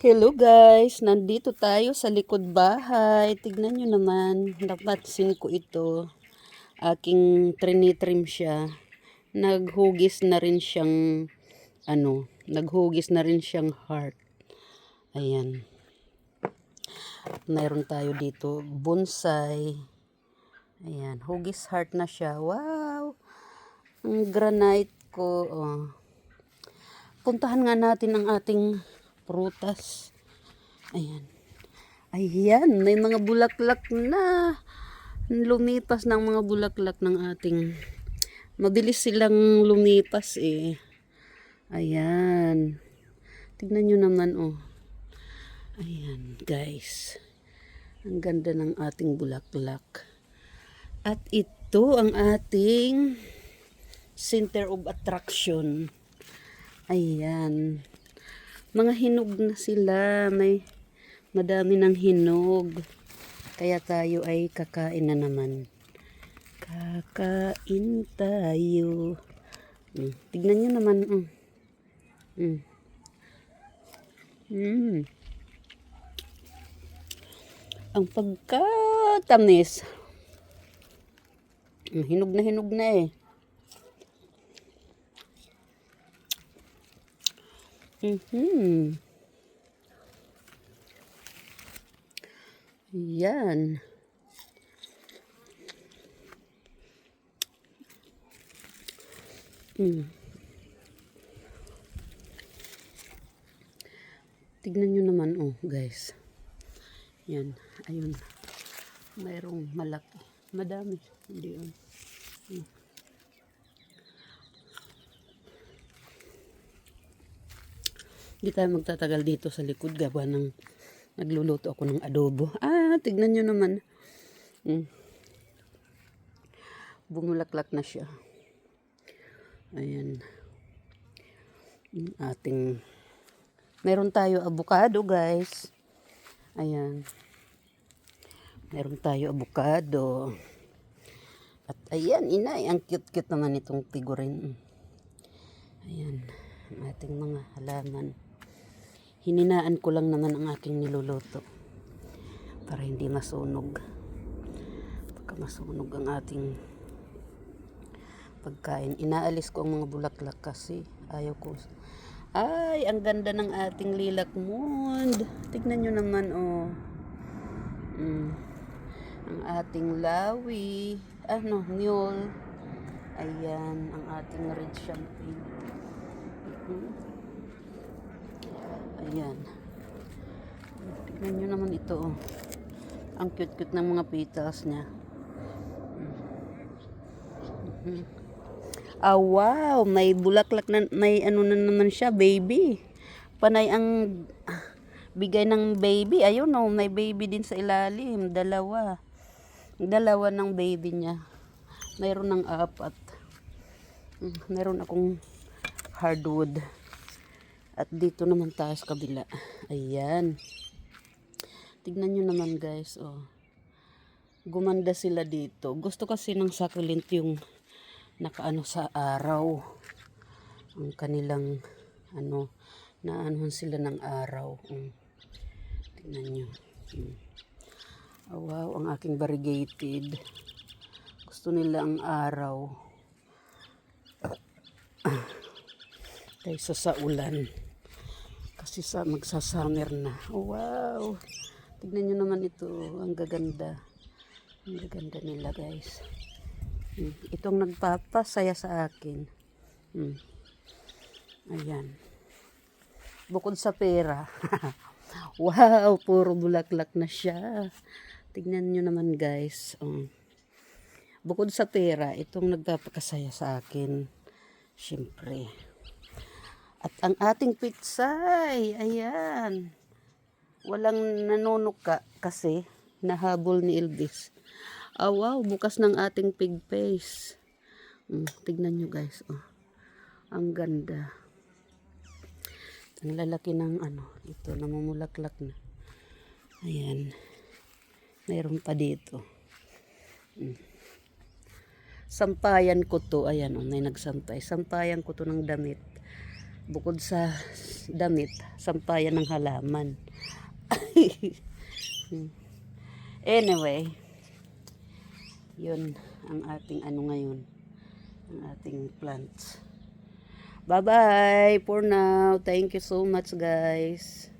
Hello guys, nandito tayo sa likod bahay. Tignan nyo naman, napansin ko ito. Aking trinitrim siya. Naghugis na rin siyang, naghugis na rin siyang heart. Ayan. Mayroon tayo dito, bonsai. Ayan, hugis heart na siya. Wow! Ang granite ko. Oh. Puntahan nga natin ang ating prutas. Ayan. Ayan, may mga bulaklak na. Lumipas ng mga bulaklak ng ating. Mabilis silang lumipas eh. Ayan. Tignan nyo naman oh. Ayan guys. Ang ganda ng ating bulaklak. At ito ang ating center of attraction. Ayan. Mga hinog na sila. Madami ng hinog. Kaya tayo ay kakain na naman. Kakain tayo. Tignan nyo naman. Ang pagkatamis. Hinog na eh. Yan. Tignan nyo naman oh guys. Yan. Ayun. Mayroong malaki. Madami. Hindi yun. Hindi tayo magtatagal dito sa likod gawa ng nagluluto ako ng adobo. Tignan nyo naman. Bumulaklak na siya. Ayan. Ating meron tayo avocado guys. Ayan. Meron tayo avocado. At ayan, inay, ang cute-cute naman itong figurine. Ayan, ang ating mga halaman. Hininaan ko lang naman ang aking niluluto para hindi masunog. Pagka masunog ang ating pagkain, inaalis ko ang mga bulaklak kasi ayaw ko. Ay, ang ganda ng ating lilac mood. Tignan nyo naman oh. Ang ating lawi, mule. Ayan, ang ating red champagne. Ayan. Tignan nyo naman ito oh. Ang cute-cute ng mga petals niya. Wow, may bulaklak na, may ano na naman siya, baby. Panay ang bigay ng baby. Ayun oh, may baby din sa ilalim, dalawa ng baby niya. Mayroon ng 4. Meron akong hardwood. At dito naman tayo sa kabila. Ayan. Tignan nyo naman guys. Oh. Gumanda sila dito. Gusto kasi ng succulent yung nakaano sa araw. Ang kanilang naanuhan sila ng araw. Tignan nyo. Wow, ang aking variegated. Gusto nila ang araw. Kaysa sa ulan. Kasi magsasummer na. Oh, wow. Tignan nyo naman ito. Ang gaganda. Ang gaganda nila guys. Itong nagpapasaya sa akin. Ayan. Bukod sa pera. Wow, puro bulaklak na siya. Tignan nyo naman guys. Bukod sa pera, itong nagpapakasaya sa akin. Siyempre. At ang ating pitsay, ayan. Walang nanunuka kasi nahabol ni Elvis. Wow, bukas ng ating pig face. Tignan nyo guys. Ang ganda. Ang lalaki ng ito, namumulaklak na. Ayan. Mayroon pa dito. Sampayan ko to. Ayan, may nagsampay. Sampayan ko to ng damit. Bukod sa damit, sampayan ng halaman. Anyway, yun ang ating ano ngayon, ang ating plants. Bye bye for now. Thank you so much guys.